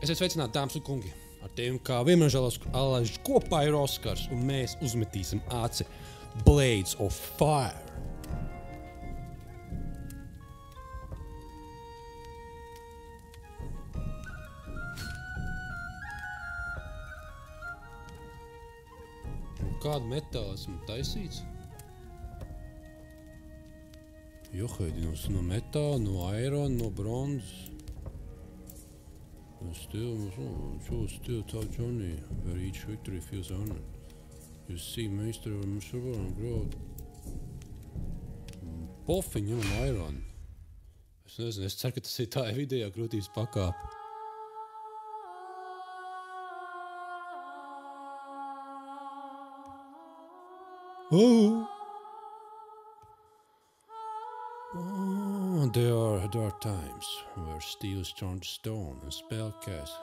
Esiet sveicināti, dāmas un kungi. Ar tevi kā vienmēr Alaiž kopā ir Oskars, un mēs uzmetīsim aci Blades of Fire. Kādu metālu esmu taisīts? Johaidi, no metāla, no airona, no bronzas. Still tell Johnny where each victory feels honored. You see, Meister or Mr. and grow. Pofiņu un airona. Es nezinu, es ceru, ka tas ir tā video grūtības pakāpe. There are dark times where steel is turned to stone and spell cast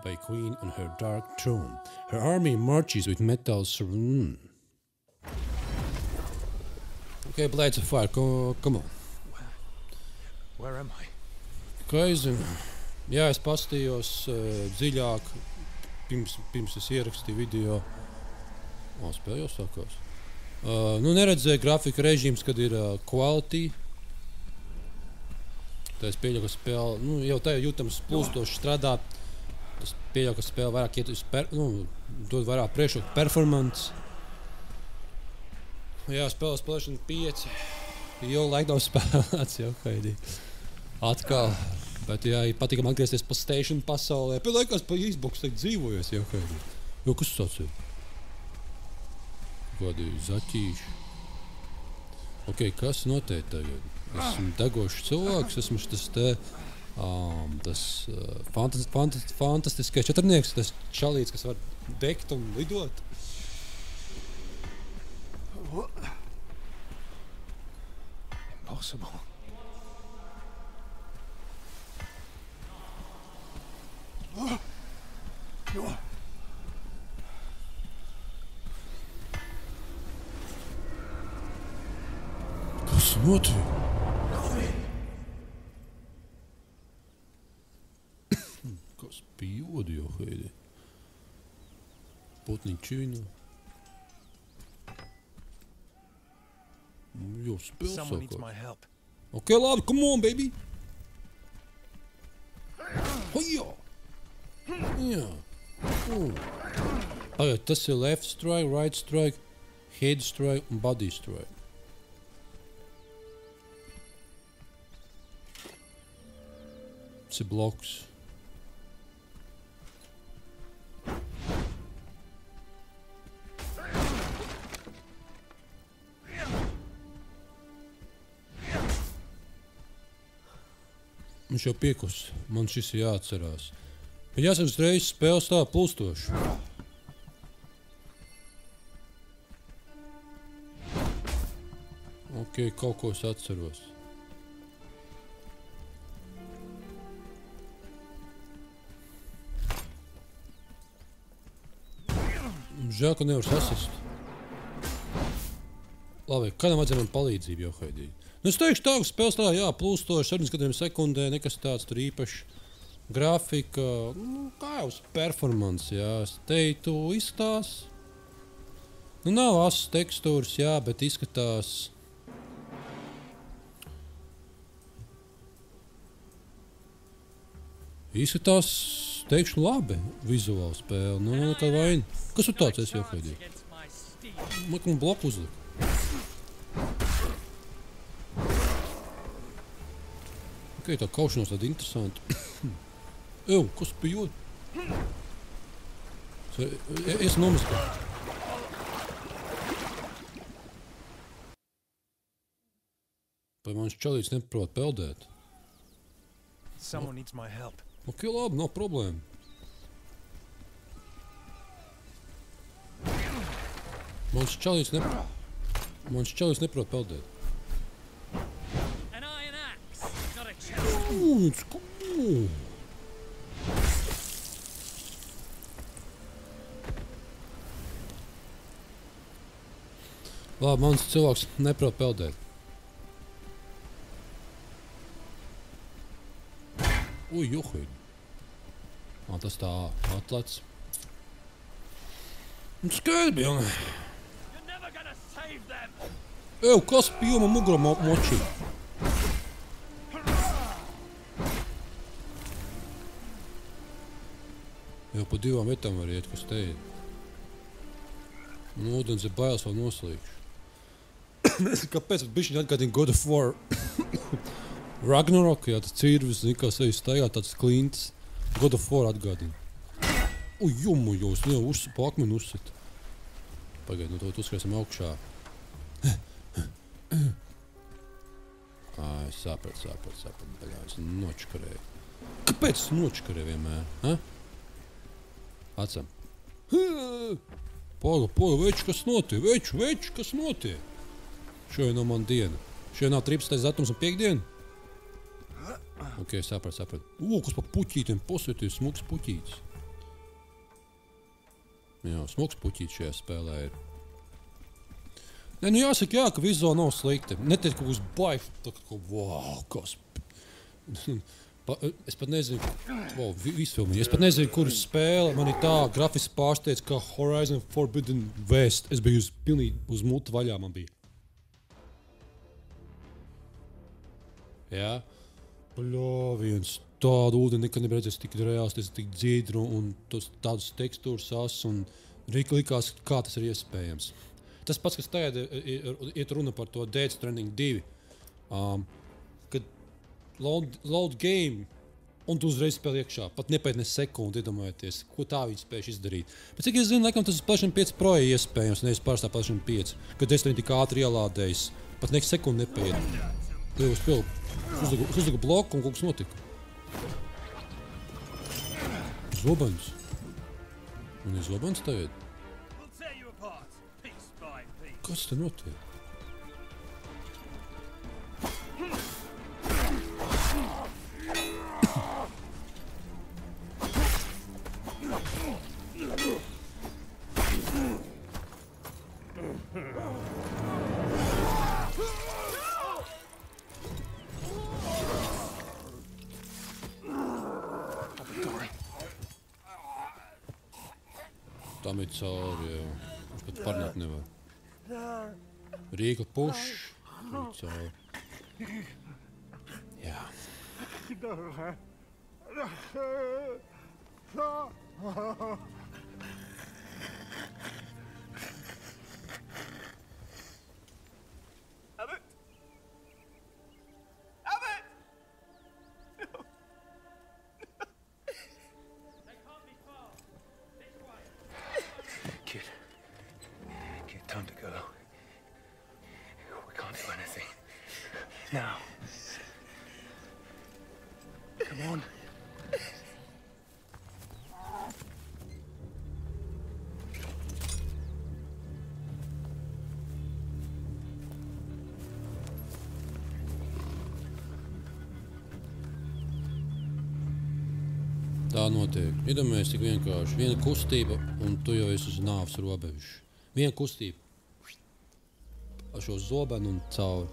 by Queen on her dark throne. Her army marches with metal surround. Okay, Blades of Fire, come on. Where am I? Kā es zinu? Jā, es pastījos dziļāk, pirms es ierakstīju video. Spēle jau sākās. Neredzēju grafika režīms, kad ir quality. Tā es pieļauju, ka spēle, jau tā jūtams plūstoši strādā. Es pieļauju, ka spēle vairāk iet uz dod vairāk priekšroku performance. Jā, spēles PlayStation 5. Jau laik nav spēlēts, Johaidi. Atkal. Bet jā, patīkam atgriezties pa station pasaulē. Pēc laikās pa Xbox teikt dzīvojies, Johaidi. Jo, kas tas ir? Kādi zaķīši. Ok, kas notiek tagad? Esmu degošs cilvēks, esmu tas te, fantastiskais četrnieks, tas čalīts, kas var degt un lidot. Impossible. Kas notiek? Kas pijodi, Johaidi? Putniņi čivino. Jau spēl Someone needs sākās. my help. Ok, labi, come on, baby! Hojā! Jā! Pagad, tas ir left strike, right strike, head strike un body strike. Tas ir bloks. Viņš jau piekus. Man šis ir jāatcerās. Bet jāsaka, uzreiz spēle stāv plūstoši. Ok, kaut ko es atceros. Žēl, ka nevar sasist. Labi, kādam vajadzēja man palīdzību, Johaidi? Es teikšu tā, ka spēles tā, jā, plūstoši 70 sekundē, nekas tāds tur īpaši. Grafika, kā jau uz performance, jā, es teiktu, izskatās. Nav asas tekstūras, jā, bet izskatās. Izskatās, teikšu, labi vizuāli spēle. Nekā vaina. Kas tu tāds esi, Johaidi? Man bloku uzlikt. Ok, tā kaušanos tāda interesanta. Kas pijod? Es nomazgā. Vai mans čalīts neprot peldēt? Someone needs my help. Ok, labi, nav problēma. Mans čalīts neprot peldēt. It's cool. Labi, mans cilvēks neprot peldēt. Ui, Johaidi. Man tas tā atlec. Un skaidri bija. You're never gonna save them. Ew, kas pīl man mugurā močī? Jau pa 2 vietām var iet, kas te ir. Un ūdens ir bailes vēl noslīgšu. Kāpēc bišķiņ atgādina God of War? Ragnarok, jā, tas cirvis, kā sevi staigā, tāds klints. God of War atgādina. Jumu jūs, pa akmeni uzsit. Pagaid, to uzskrēsim augšā. Ai, saprat, baļā, es nočkarēju. Kāpēc es nočkarēju vienmēr, ha? Atsam. Poga, veči, kas notiek? Veči, kas notiek? Šodien nav man diena. Šodien nav 13. datums un 5 diena? Ok, saprat. Kas pa puķītiem posvieties, smuks puķītis. Jā, smuks puķītis šajā spēlē ir. Nē, nu jāsaka, jā, ka vizuāli nav slikti. Netiek kaut kas baigi, tā kā, wow, kas... Es pat nezinu, visu filmu. Es pat nezinu, kuras spēle man ir tā grafiski pārsteidz, kā Horizon Forbidden West. Es biju pilnīgi uz mutu vaļā man bija. Jā. Viens tādu ūdeni nekad nebija redzējis tik reāls, tas ir tik dziedru un tādus tekstūras as un likās, kā tas ir iespējams. Tas pats, kas tagad iet runa par to Death Stranding 2. Kad load game, un tu uzreiz spēli iekšā. Pat nepaiet ne sekundi, iedomājieties, ko tā viņi spējuši izdarīt. Bet cik es zinu, laikam tas uz PlayStation 5 Pro ir iespējams, nevis pārstā PlayStation 5, kad es tik ātri ielādējis. Pat nek sekundi nepaiet. Spēlu uzliku bloku un kaut kas notika. Zobaņus. Un ir zobaņus tagad. Kas te notiek? Tam ir cauri, jā. Viņš pat parnāt nevar. Rīka puš. Tam ir cauri. Jā. Time to go. We can't do anything. Now. Come on. Tā notiek. Iedomājies, tik vienkārši. Viena kustība, un tu jau esi uz nāves robežu. Viena kustība. Ar šo zobenu un cauri.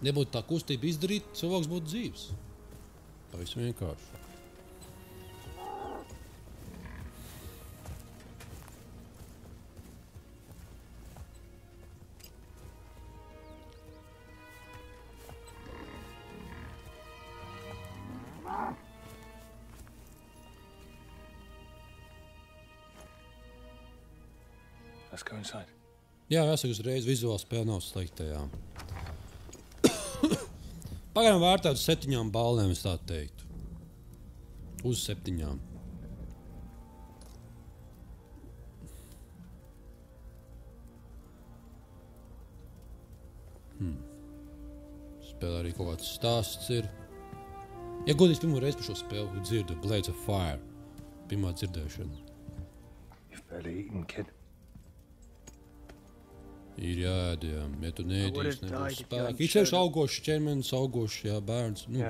Nebūtu tā kustība izdarīt, cilvēks būtu dzīvs. Tā viss vienkārši. Let's go inside. Jā, jāsaka uzreiz, vizuāli spēle nav slikta, jā. Pagaidām vērtēt uz 7 balēm, es tā teiktu. Uz 7. Spēlē arī kaut kāds stāsts ir. Ja godīgi pirmo reizi par šo spēli dzirdu Blades of Fire. Pirmā dzirdēšana. You've barely eaten, kid. Ir jāēd, jā. Ja tu neēdīs, nebūs spēki. Ir sevišķi augošs ķermenis, augošs, jā, bērns. Nu,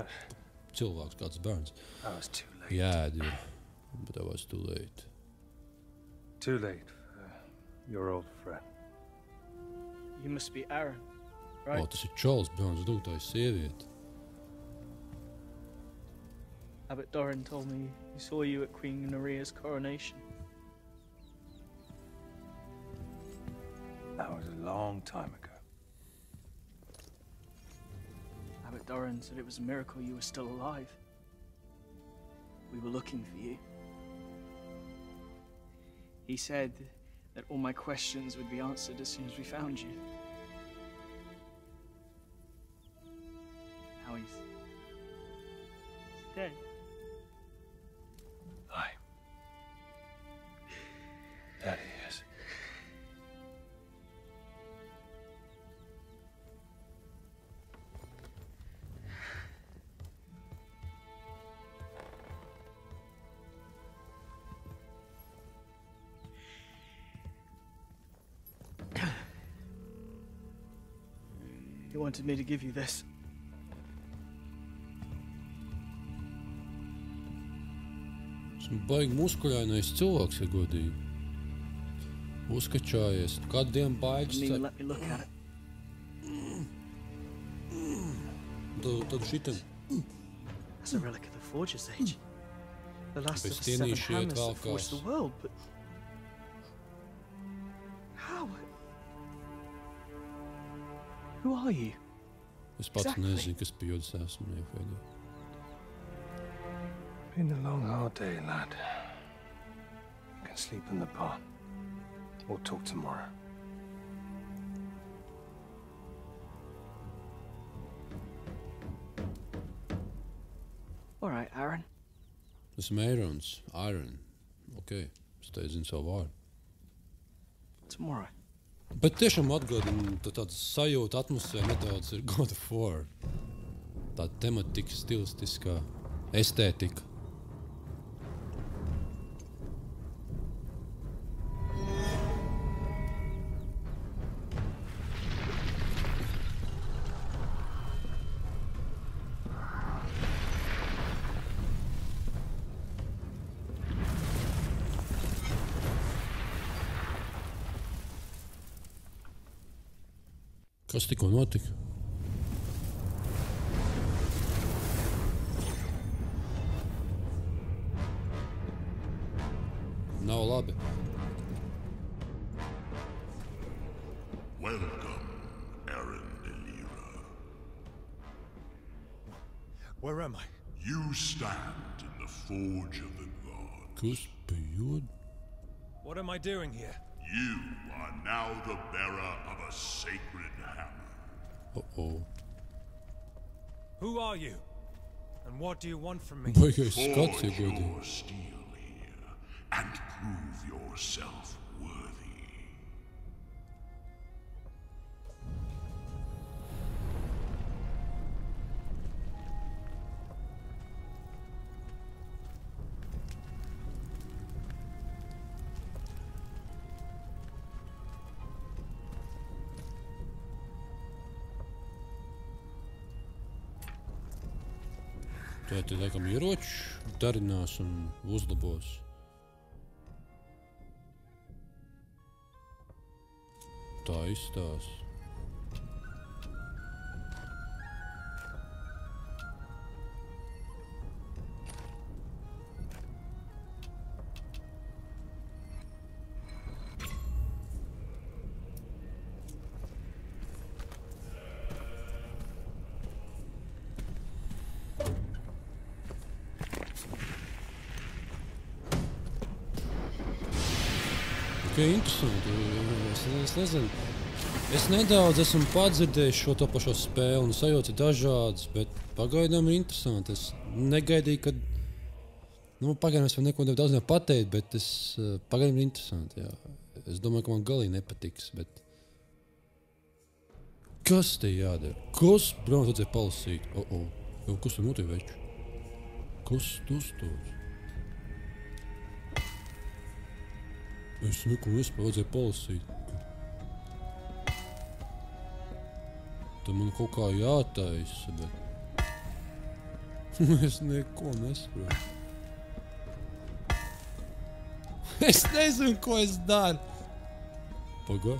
cilvēks, kāds bērns. Jāēd, jā. But I was too late. Too late for your old friend. You must be Aaron, right? Tas ir čalis, bērns, tā ir sieviete. Abbot Doran told me he saw you at Queen Neria's coronation. That was a long time ago. Abbot Doran said it was a miracle you were still alive. We were looking for you. He said that all my questions would be answered as soon as we found you. Now he's dead. Aye. That he is. He wanted me to give you this. Baigi muskuļainais cilvēks, ja godīgi. Uzkačājies. Kādu dienu baigas... Didn't even let me look at it. Tad šitam. That's a relic of the Forger's Age. The last of Bez the seven tienīši iet hammers that valkās. forged the world, but... How? Who are you? Es pats Exactly. nezinu, kas pie jodas esmu iefēdē. Been a long, hard day, lad. You can sleep in the barn. We'll talk tomorrow. All right, Aaron. Esmu Eirons, Iron. Ok, es te zinu savu vārdu. Tomorrow. Bet tiešām atgādina, tāda sajūta, atmosfēra nedaudz ir God of War. Tā tematika, stilistiskā, estētika. Kas tikko notika? Nav labi. Welcome, Aaron Delira. Where am I? You stand in the Forge of the Gods. Kas pie joda? What am I doing here? You are now the bearer of a sacred hammer. Uh-oh. Who are you? And what do you want from me? Baigais skats, ja Forge godīgi. your steel here and prove yourself worthy. Tātad, laikam, ieroči darinās un uzlabos. Tā izstās. Okay, interesanti. Es nezinu. Es nedaudz esmu padzirdējis šo to pašo spēli un sajūtas ir dažādas, bet pagaidām ir interesanti. Es negaidīju, ka... Nu, pagaidām es vēl neko daudz nepateikt, bet es pagaidām ir interesanti, jā. Es domāju, ka man galīgi nepatiks, bet... Kas te jādara? Kas? Brāns vajadzēja palasīt. Jau, kas tur notiek, veču? Kas tu uzstos? Es neko nespēju, vajadzēja palasīt. Tad man kaut kā jātaisa, bet... Es neko nesaprotu. Es nezinu, ko es daru. Pagā.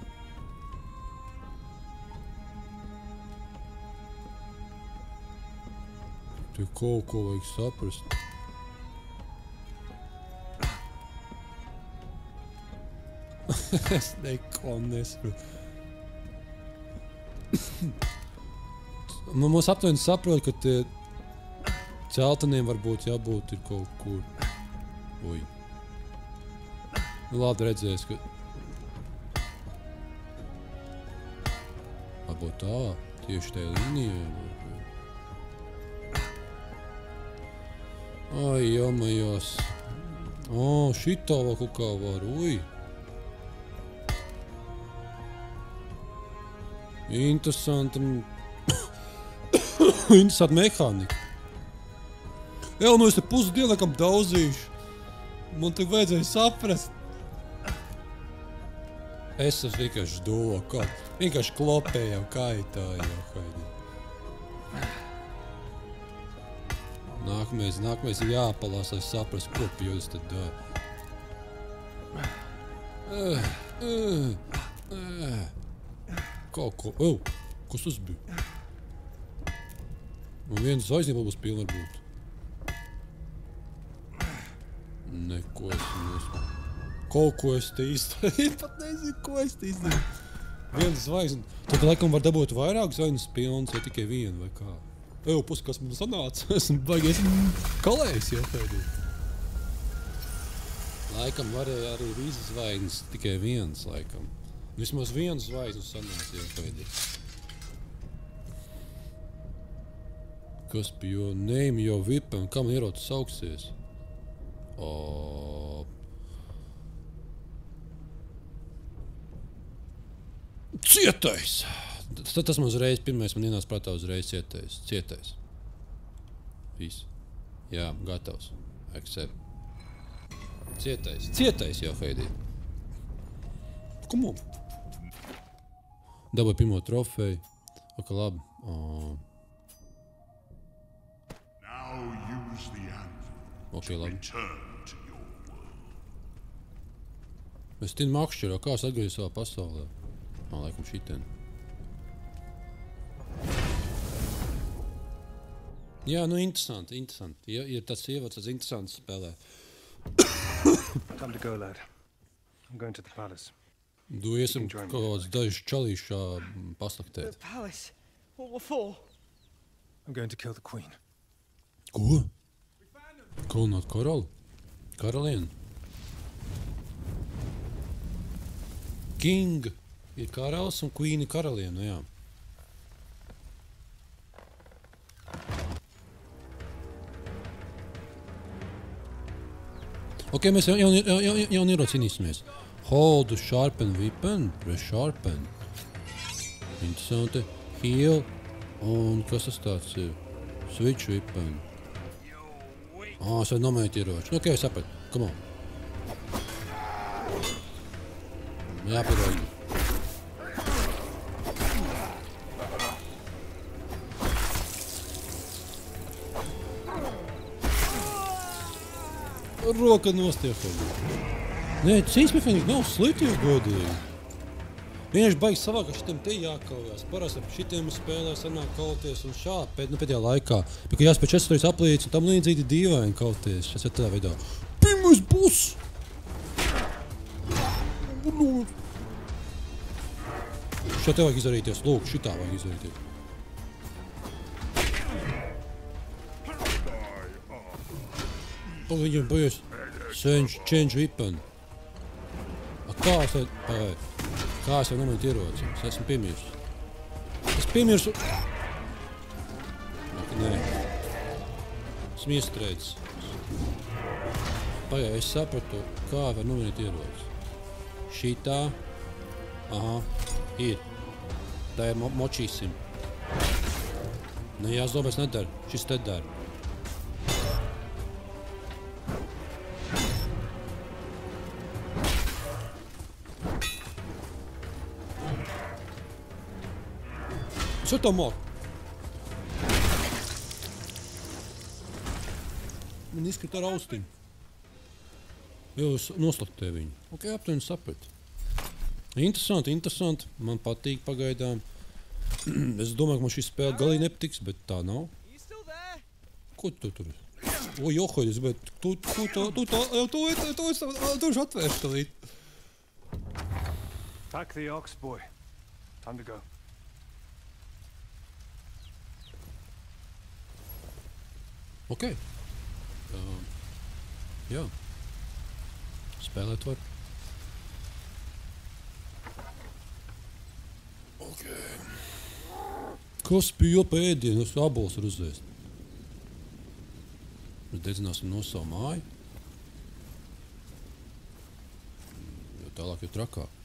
Te kaut ko vajag saprast. Es neko nesaprotu. Mums aptuveni saprot, ka tie celteniem varbūt jābūt ir kaut kur. Ui. Nu, labi redzēs, ka... Varbūt tā, tieši tajā līnijā. Ai, jamajos. Šitā vēl kaut kā var, ui. Interesanti mehānika. Jā, nu es te pusdienakam daudzīšu. Man tik vajadzēja saprast. Es esmu vienkārši dolo, kā vienkārši klopējam kaitāju. Nākamais ir jāpalās, lai saprast, ko pjūs tad dara. Kaut ko... kas tas bija? Un viens zvaigznība būs pilna varbūt. Neko es nesmu. Kaut ko es te izdarīju. Pat nezinu, ko es te izdarīju. Viens zvaigzne. Tad laikam var dabūt vairāk zvaigznes pilnas, vai tikai vienu, vai kā. Pusi, kas man sanāca. Esmu baigies kalējis jau pēdīgi. Laikam varēja arī visas zvaigznes, tikai viens laikam. Vismaz viens zvaigznes sanāca jau pēdīgi. Kas bija name your weapon, kā man ierocis sauksies? Cietais! Tas man uzreiz, pirmais man ienāca prātā uzreiz cietais. Viss. Jā, gatavs. Accept. Cietais jau, Heidi. Come on. Dabūju pirmo trofeju. Ok, labi. Ok, labi. Es tinu makšķero, kā es atgriezu savā pasaulē. Laikam šitien. Jā, nu interesanti. Ja ir tāds ievads, tāds interesants spēlē. Time to go, lad. I'm going to the palace. Iesim kaut kāds dažs čalīšā paslaktēt. The palace? What for? I'm going to kill the queen. Ko? Kalināt karali? Karalieni? King ir karalis un queen ir karaliene, jā. Ok, mēs jau ierocīnīsimies. Hold, sharpen, weapon, press sharpen. Interesanti. Heal. Un kas tas tāds ir? Switch weapon. Es varu nomainīt ieroči. Ok, sapratu. Come on. Jāpierādi. Roka nostiepama. Nē, cīņas mehānika nav slikti jau godīgi. Vienkārši baigi savā, ka šitiem te jākaujās. Parasti šitiem spēlē sanāk kauties un šādi pēdējā laikā. Bet, ka jāspēc 4 aplīdz un tam līdzīgi dīvaini kauties. Es tādā veidā. Pirmais būs! Šā te vajag izdarīties. Lūk, šitā vajag izdarīties. Viņam bojas change weapon. Kā es varu nomainīt ieroci? Es esmu piemirsu. Es piemirsu. Nē. Esmu iestrēdzis. Pagaid, es sapratu, kā var nomainīt ieroci. Šitā. Aha, ir. Tā ir močīsim. Nē, jāsdomās nedara. Šis te dara. Co to māk? Man izkrita ar austīm. Jau es noslaktēju viņu. Ok, aptuveni sapratu. Interesanti. Man patīk pagaidām. Es domāju, ka man šī spēle galīgi nepatiks, bet tā nav. Ko tu tur? Johoļus, bet tu atvērš tā līdz. Pack the ox, boy. Time to go. Ok. Jā. Spēlēt var. Ok. Kas bija pēdienu? Es abols var uzēst. Mēs dedzināsim no savu māju. Jo tālāk jau trakāk.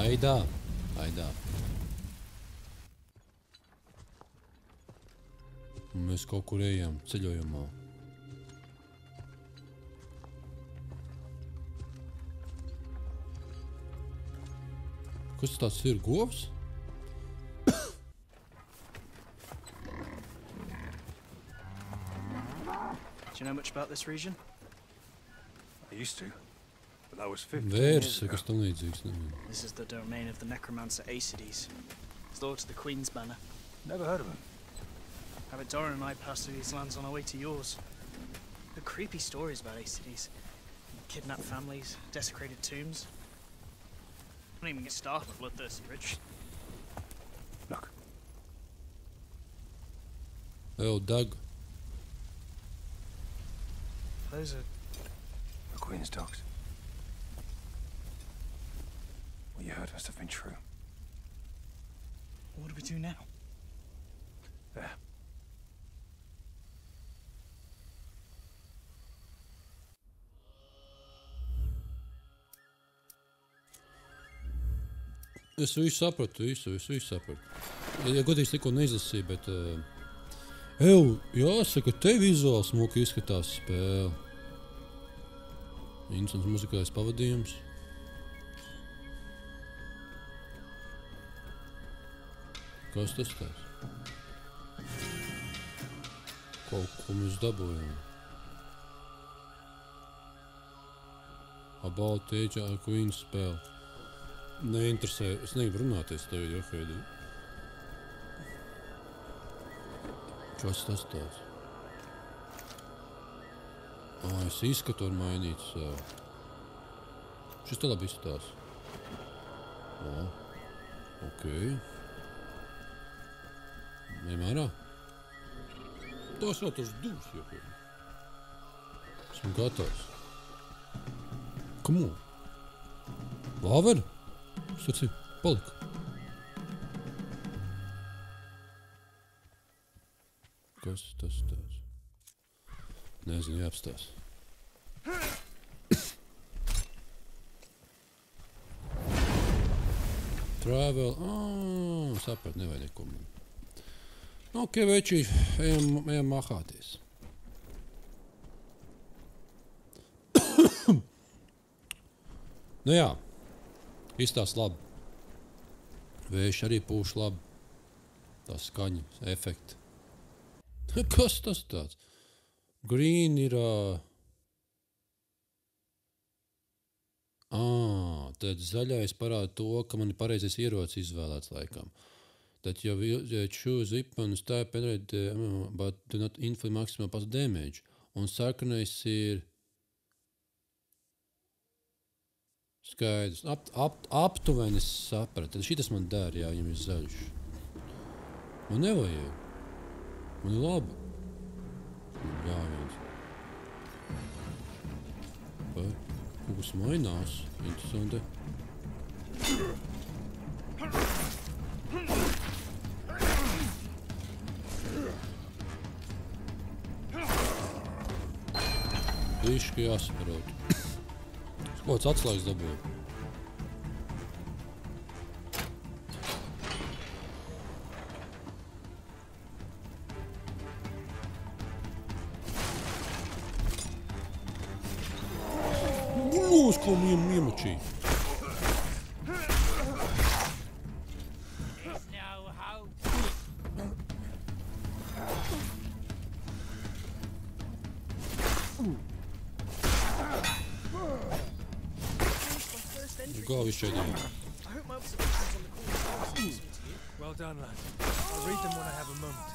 Aidā, aidā. Un mēs kaut kur ejam ceļojumā. Kas tāds ir, govs? Do you know much about this region? I used to, but that was 15 Vērs, years ago. kas tam līdzīgs. Nezinu. This is the domain of the necromancer Aecides. He's lord to the Queen's Banner. Never heard of him. Abbot Doran and I passed through these lands on our way to yours. The creepy stories about Aecides. Kidnapped families, desecrated tombs. Don't even get started on bloodthirsty rich. Look, Ew, Doug. Those are... the Queen's dogs. What you heard must have been true. What do we do now? There. Es visu sapratu, visu sapratu. Ja godīgi tikko neizlasīju, bet... jāsaka, te vizuāli smuki izskatās spēle. Interesants muzikālais pavadījums. Kas tas tāds? Kaut ko mēs dabūjām. About Age of Queen's spēle. Neinteresē, es negribu runāties tev, Johaidī. Kas tas tāds? Es izskatu var mainīt savu. Šis te labi izstās. Ok. Ejam ārā. Tas vēl tos dūs, Johaidī. Esmu gatavs. Come on. Vāver? Saci, palika. Kas tas tāds? Nezinu, jāapstās. Travel. Saprat, nevajag neko. Ok, veči, ejam mahāties. Nu jā. Izstās labi. Vējš arī pūš labi. Tā skaņa, efekti. Kas tas tāds? Green ir... Tad zaļais parāda to, ka man ir pareizais ierocis izvēlēts laikam. Tad jau choose weapons type and but do not inflict maximum pass damage. Un sarkanais ir... Skaidrs. Aptuveni sapratu. Tad šitas man dara, jā, viņam ir zaļš. Man nevajag. Man ir labi. Jā, viens. Vai? Kaut kas mainās. Interesanti. Bišķi jāsaprot. Kāds atslēgas dabūja? Uz ko iemačīja? Galvi šeit ir. I hope my observations on the Queen's Banner seems to you. Well done, lad. I'll read them when I have a moment.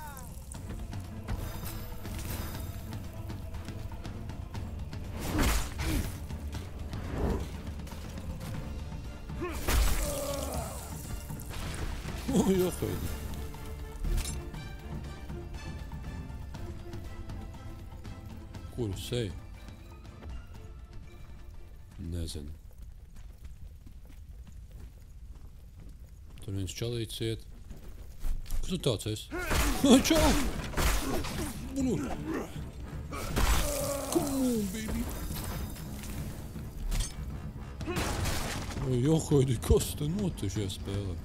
Yok öyle. Kuru sej? Nezinu. Tur viens čalīts iet. Kas tu tāds esi? Čau! Come on, baby! Johaidi, kas te notiek šajā spēlē?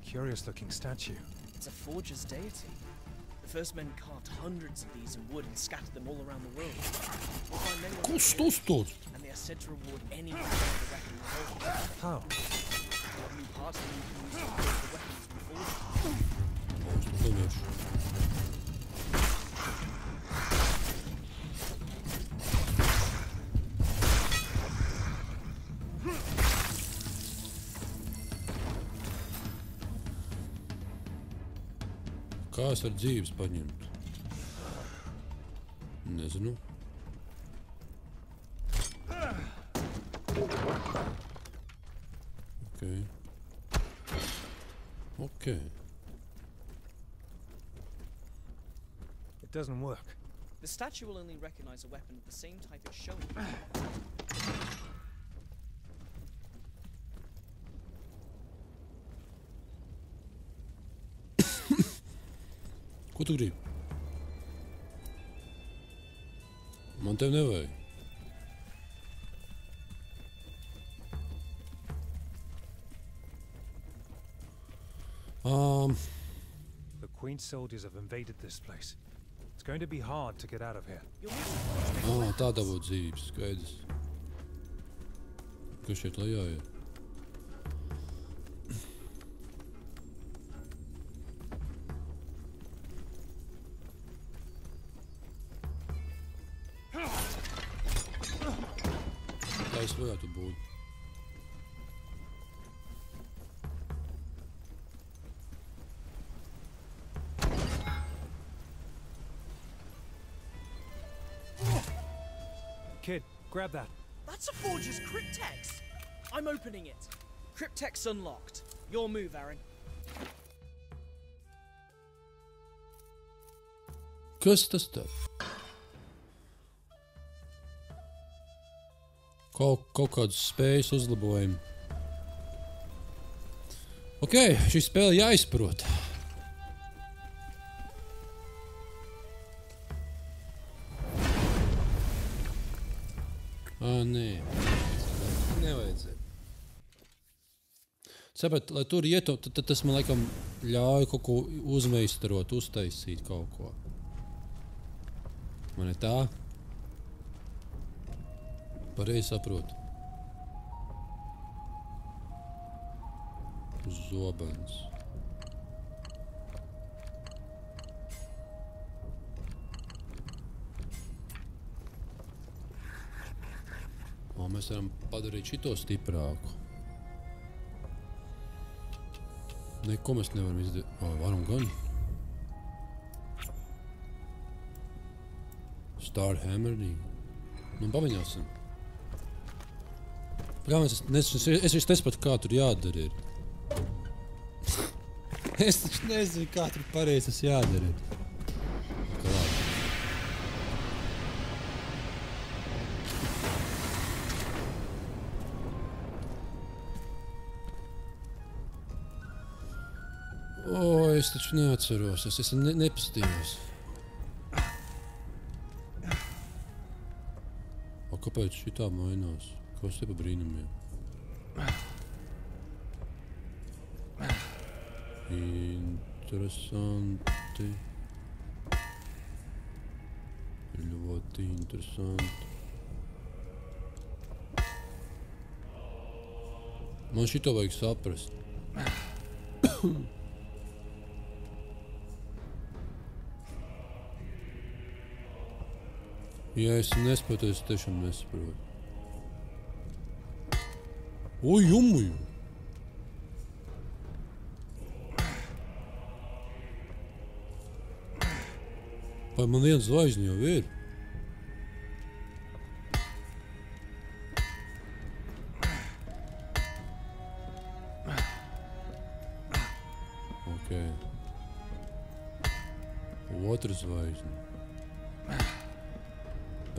Curious looking statue. It's a forger's deity. The first men carved hundreds of these in wood and scattered them all around the world. We'll find many on Kas the tas tāds? and they are said to reward anyone who has the weapon revolved. How? New parts that you can use to build the weapons revolved. Paņemšu. Kā es varu dzīves paņemt? Nezinu. Okay. It doesn't work. The statue will only recognize a weapon of the same type it's shown. Ko tu gribi? Man tev nevajag. The Queen's soldiers have invaded this place. It's going to be hard to get out of here. Tādā būtu dzīves, skaidrs. Kas šeit lejā ir? Tā es varētu būt. Kid, grab that. That's a forger's cryptex. I'm opening it. Cryptex unlocked. Your move, Aaron. Kas tas tā? Kaut kādas spējas uzlabojumi. Ok, šī spēle jāizprot. Nē. Nevajadzēja. Sapratu, lai tur ietu, tad tas man laikam ļauj kaut ko uzmeistarot, uztaisīt kaut ko. Man ir tā? Pareizi saprotu. Zobens. Mēs varam padarīt šito stiprāku. Neko mēs nevaram izdarīt. Varam gan. Start hammering. Nu, pamēģināsim. Galvenais, es visu nespatu, kā tur jādara ir. Es taču nezinu, kā tur pareizi tas jādara ir. Es taču neatceros, es esmu nepastījos. Kāpēc šitā mainās? Kas te pa brīnumiem? Interesanti. Ļoti interesanti. Man šito vajag saprast. Ja es nesaprotu, es tiešām nesaprotu. Oj, jumuju! Vai man viens zvaigzni jau ir? Ok. Otra zvaigzne.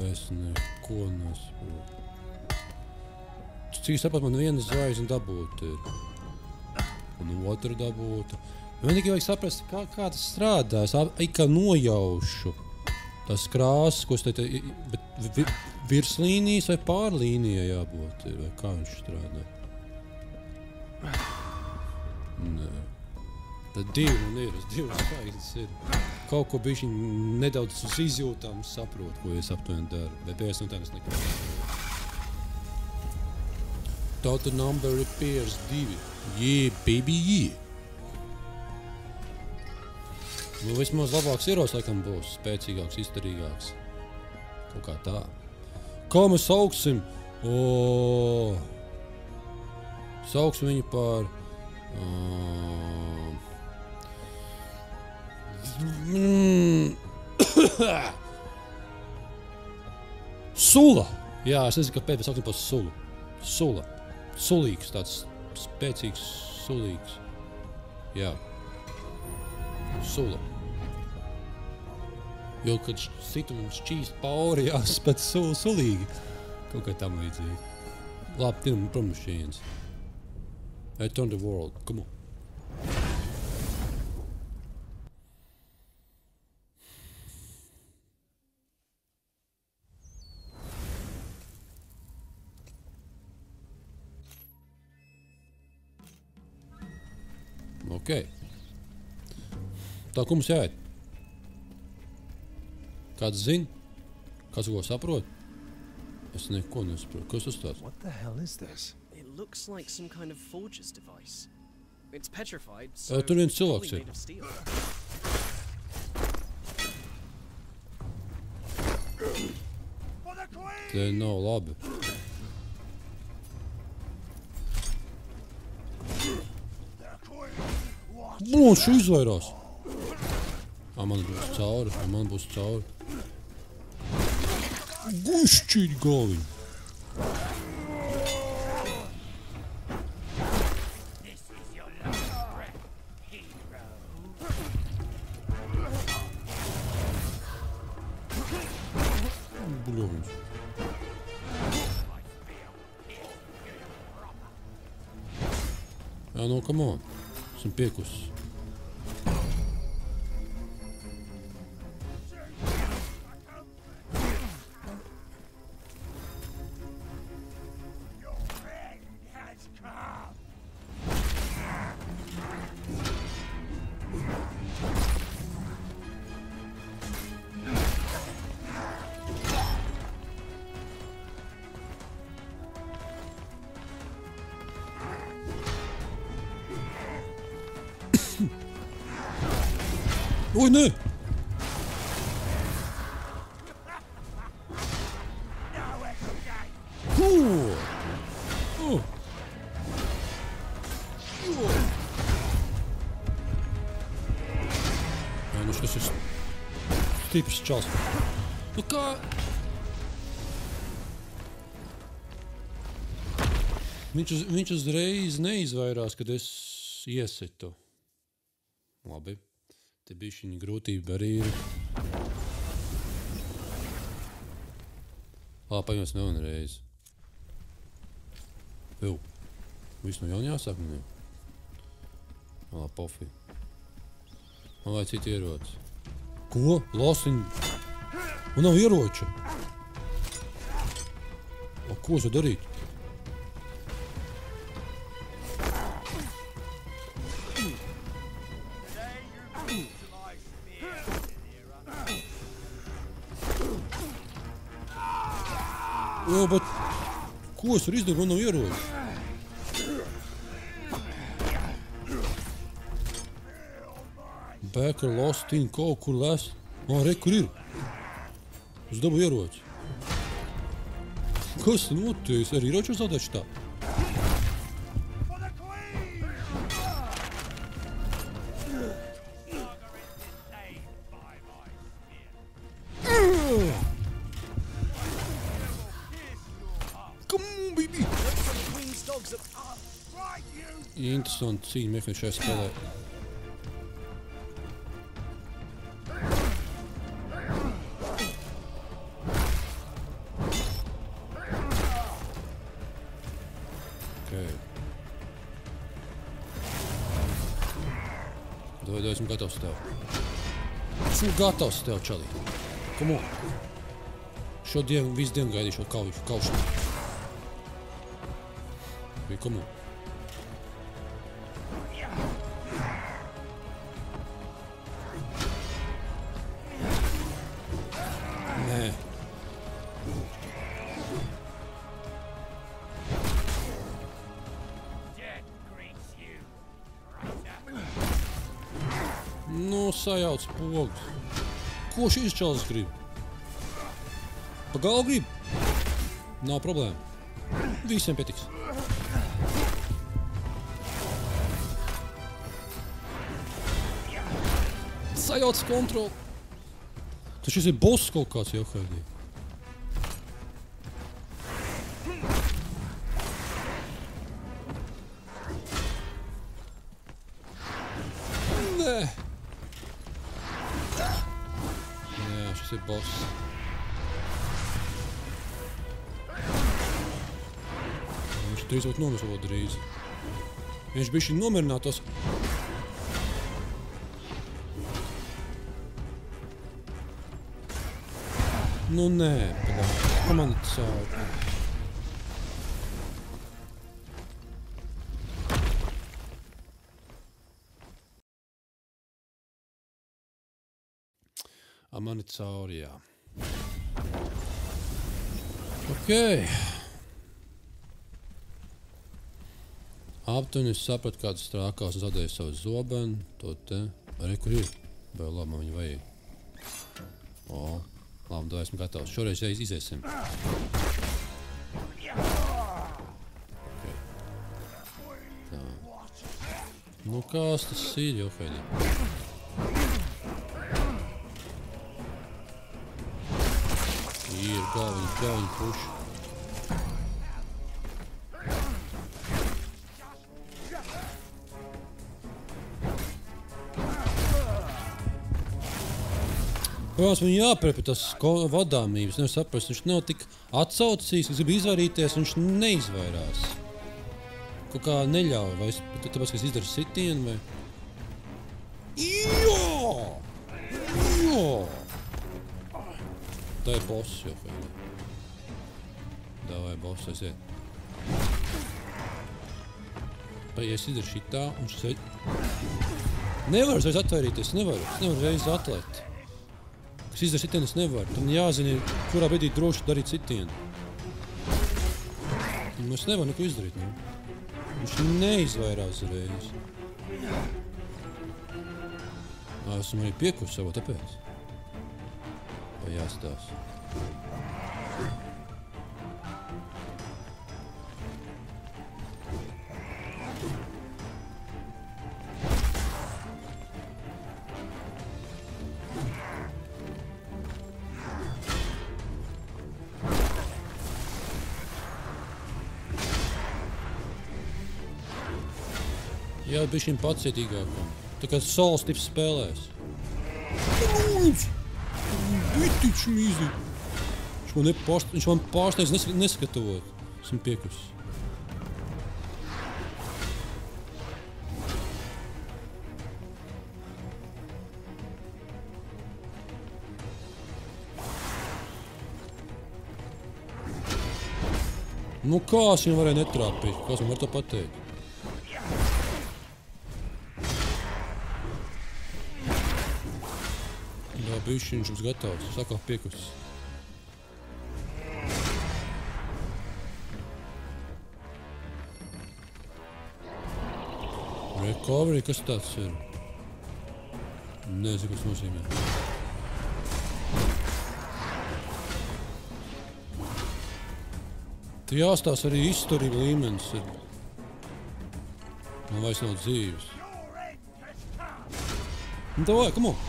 Es neko nesaprotu. Cik sapratu, man viena zvaigzne dabūta ir. Un otra dabūta. Man tikai vajag saprast, kā tas strādā. Es kā nojaušu tās krāsas, ko es teicu, bet virslīnijas vai pārlīnijai jābūt ir, vai kā viņš strādā. Nē. Tad divi man ir, divas zvaigznes ir. Kaut ko bišķiņ nedaudz uz izjūtām saprotu, ko es aptuveni daru. Bet pēc no tā es neko nesaprotu. Total number repairs 2. Yeah, baby, yeah. Nu, vismaz labāks ieros, laikam, būs. Spēcīgāks, izturīgāks. Kaut kā tā. Kā mēs sauksim? Sauksim viņu par... Sula! Jā, es nezinu, kāpēc mēs sauksim par Sulu. Sula. Sulīgs, tāds spēcīgs, sulīgs. Jā. Sula. Jo, kad situ mums šķīst pauri, jāspēc sulīgi. Kaut kā tam līdzīgi. Labi, tiram prom no šķienes. I turn the world. Come on. Ok. Tā, ko mums jāiet? Kāds zina? Kāds ko saprot? Es neko nesaprotu. Kas tas tāds? What the hell is this? It looks like some kind of forger's device. It's petrified, so Tur viens probably cilvēks ir. made of steel. Te nav labi. Blūns, šo izvairās. Man būs cauri. Gušķīt galviņu. Bļoņš. Jā, no, come on. Esmu piekusis. Oi, nē! Jā, nu šis ir stiprs čals. Nu kā? Viņš uzreiz neizvairās, kad es iesitu. Labi. Te bišķiņa grūtība arī ir. Paņems nevienreiz. Viss no jauna jāsāk maniem. Pofi. Man vajag citu ieroci. Ko? Losiņ? Man nav ieroča. Ko es varu darīt? Bet ko es varu izdarīt? Man nav ieroči. Backer, lost in, kaut kur les. Re, kur ir? Es dabu ieroči. Kas notiek? Es arī ieroči zaudēšu tā. Interesanti cīņa mehānismi šajā spēlē. Dod, esmu gatavs tev. Esmu gatavs tev, čalī. Come on. Šodien, visu dienu gaidīšu kaušanu. Vai, come on. Nē. Nu, sajauc pogus. Ko šīs čalis grib? Pa galvu grib? Nav problēma. Visiem pietiks. Sajauc kontroli. Tas šis ir boss kaut kāds jau haidī. Nē. Jā, šis ir boss. Viņš drīz būt nomirs vēl drīz. Viņš bišķi nomierinātos. Nu nē, kā man caur. Mani cauri, jā. Okei. Aptuveni es sapratu, kāds strākās un zaudēju savu zobenu. To te. Arī kur ir? Vai labi, man viņu vajag. O, labi, tā esmu gatavs. Šoreiz iziesim. Okay. Tā. Nu, kas tas ir, jau haidī? Ir galviņu puši. Protams, viņu jāpret tas vadāmības, nevar saprast, viņš nav tik atsaucīgs, kas grib izvairīties, viņš neizvairās. Kaut kā neļauj, vai tāpēc, ka es izdaru sitienu, vai? Jo! Tā ir boss jau, vai? Davai, boss, aiziet. Ja es izdaru šitā, un šis veids... Nevaru uzreiz atvairīties, es nevaru reiz atlēt. Kas izdara sitienu, es nevaru. Tam jāzina, kurā brīdī droši darīt sitienu. Es nevaru neko izdarīt, ne? Viņš neizvairās reiz. Esmu arī piekusi savā, tāpēc. Vai jāstās. Jā, bišķiņ pacietīgākam. Tā kā sols tips spēlēs. Lūdzu! Vitič mīzi! Viņš man pārsteidz nesagatavot. Esmu piekusis. Nu kā es viņu varēju netrāpīt? Kāds man var to pateikt? Jā, bišķi viņš būs gatavs. Sākāk piekusis. Recovery, kas tāds ir? Nezinu, kas nozīmē. Te jāstās arī izturība līmenis ir. Man vairs nav dzīves. Nu, davai, come on!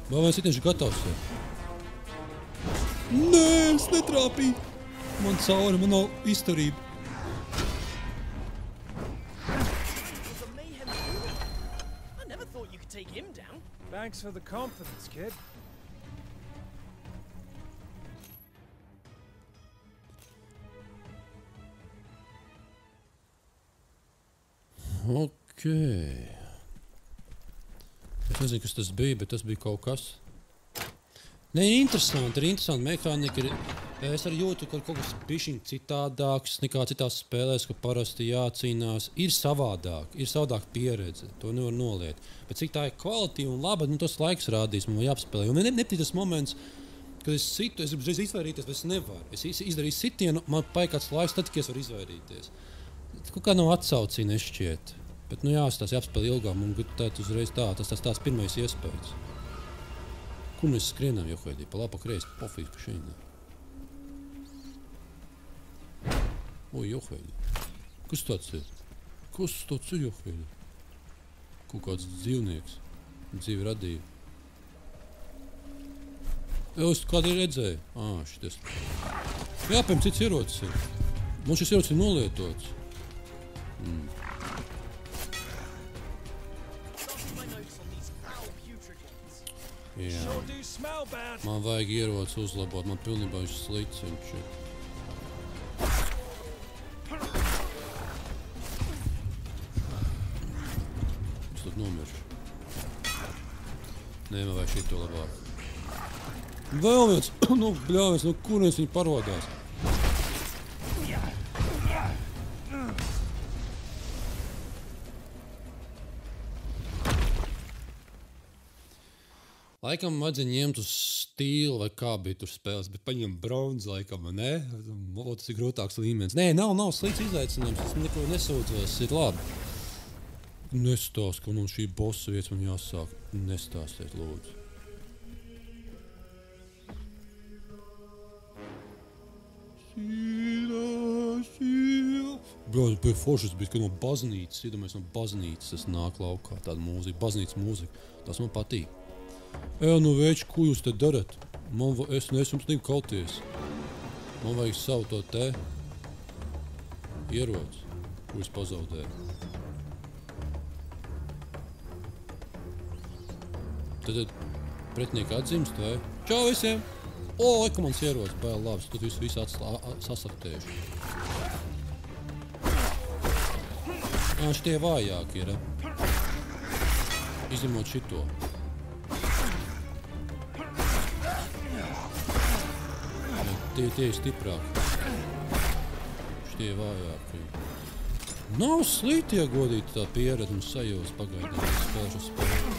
Vēl viens sitiens ir gatavs. Nē, es netrāpīju! Man cauri, man nav izturība. take him down. Thanks for the confidence, kid. Ok. Es nezinu, kas tas bija, bet tas bija kaut kas. Nē, interesanti, ir interesanti mehānika. Es arī jūtu, ka kaut kas bišķiņ citādāks nekā citās spēlēs, ka parasti jācīnās. Ir savādāk pieredze, to nevar noliet. Bet cik tā ir kvalitīva un laba, nu tas laiks rādīs, man jāapspēlē. Un nepatīk tas moments, kad es situ, es gribu uzreiz izvairīties, bet es nevaru. Es izdarīju sitienu, man paiet kāds laiks, tad tikai es varu izvairīties. Kaut kā nav atsaucīja nešķiet. Bet nu jāstās, jāapspēlē ilgāk, un tad uzreiz tas tāds pirmais iespējas. Kur mēs skrienam, Johaidī? Pa labi, pa kreisi, pofīgs pa šeit. Oi, Johaidī. Kas tāds ir? Kas tāds ir, Johaidī? Kaut kāds dzīvnieks. Dzīvi radīja. Es kādu redzēju? Šitas. Jā, piemēram, cits ierocis ir. Man šis ierocis ir nolietots. Jā. Man vajag ierocis uzlabot, man pilnībā viņš slikts viņš ir. Es tad nomiršu. Nē, man vajag šito labāk. Vēl viens, nu bļāvies, no kurienes viņi parodās. Laikam vajadzēja ņemt uz stīlu, vai kā bija tur spēles, bet paņem bronzi laikam, ne? Tas ir grūtāks līmenis. Nē, nav slikts izaicinājums, tas neko nesūdzos, ir labi. Nestāst, ka mums šī bossa vietas man jāsāk. Nestāstiet, lūdzu. Bļāvis, bija foršas, bija, ka no baznīcas, iedomājies no baznīcas, tas nāk laukā, tāda mūzika, baznīcas mūzika. Tas man patīk. Nu veči, ko jūs te darat? Es jums negribu kauties. Man vajag savu to te ieroci, ko es pazaudēju. Tad pretinieki atzimst, vai? Čau visiem! Ka mans ierocis, bail labs, tad jūs visi sasaktējuši. Šitie vājāki ir, izņemot šito. Tie ir stiprāki. Šitie vājāki. Nav slikti, ja godīgi tā pieredze un sajūs pagaidām spēlēšu spēli.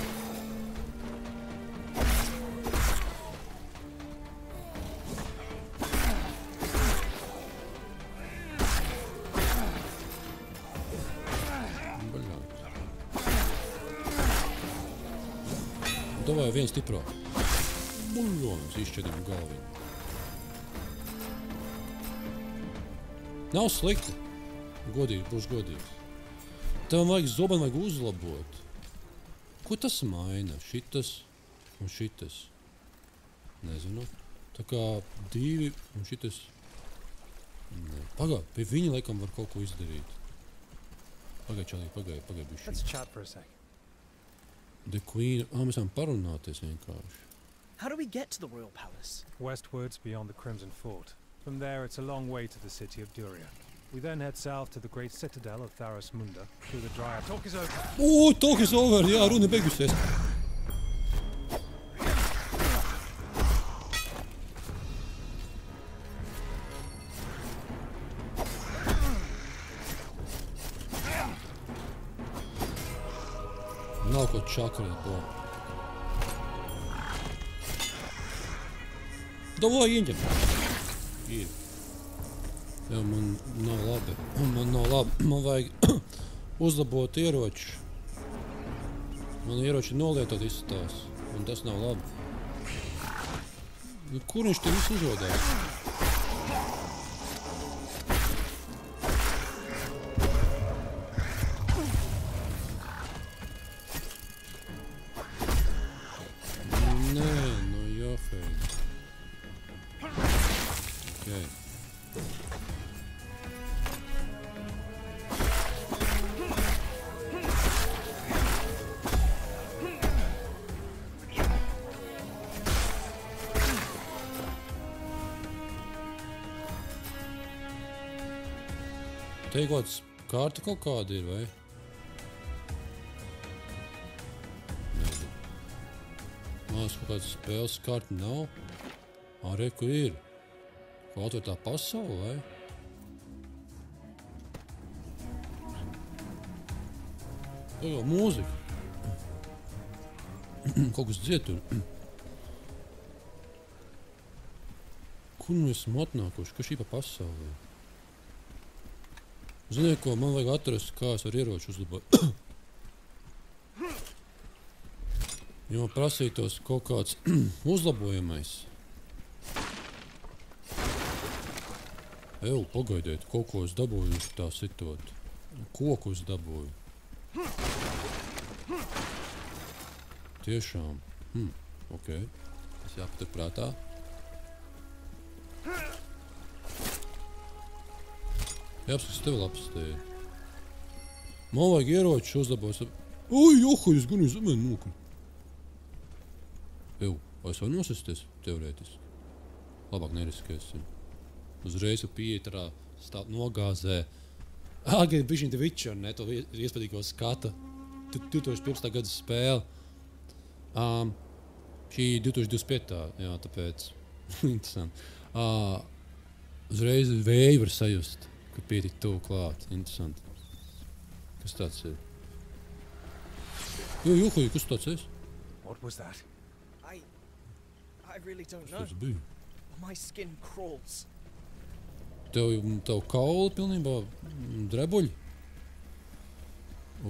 Davai viens stiprāk. Buļļons izšķedam galviņu. Nav slikti. Godīgi, būs godīgs. Tev vajag zobenu vajag uzlabot. Ko tas maina? Šitas un šitas. Nezinu. Tā kā 2 un šitas. Pagaid, pie viņa laikam var kaut ko izdarīt. Pagaid, bišķi. Let's chat for a sec. The Queen. Mēs varam parunāties vienkārši. How do we get to the Royal Palace? Westwards beyond the Crimson Fort. From there, it's a long way to the city of Duria. We then head south to the great citadel of Tharos Munda, through the Dryad. Talk is over. Talk is over. Jā, runa beigusies. Nav ko čakarēt, bo. Davai, ieņem. Ir. Jā, man nav labi. Man vajag uzlabot ieroči. Man ieroči nolietot izstās. Un tas nav labi. Kur viņš te viss uzrodās? Te kaut kāds kārta kaut kāda ir, vai? Nezinu. Mās kaut kāds spēles kārta nav. Arī, kur ir? Kaut vai tā pasaule, vai? Tā jau mūzika. Kaut kas dzied tur. Kur mēs esam atnākuši? Kas šī pa pasaulē? Ziniet ko, man vajag atrast, kā es varu ieroču uzlabot. Jo man prasītos kaut kāds uzlabojamais. Eju, pagaidiet, kaut ko es dabūju tā sitot. Koku es dabūju. Tiešām. Ok. Tas jāpatur prātā. Jāapskatās tev labs te ir. Man vajag ieroču uzlabos. Oi, johu, es gan uz mani nokru. Eju, vai es varu nosisties teorētiski? Labāk neriskēsim. Uzreiz Pietrā stāv nogāzē. Gan bišķiņ The Witcher, ne? To iespējīgo skata. 2015. gada spēle. Šī 2025. Jā, tāpēc. Interesanti. Uzreiz vēju var sajust, ka Pieti tuvu klāt. Interesanti. Kas tāds ir? Juhuj, kas tāds ir? What was that? I really don't Kas know. tas bija? My skin crawls. Tev kauli pilnībā drebuļi?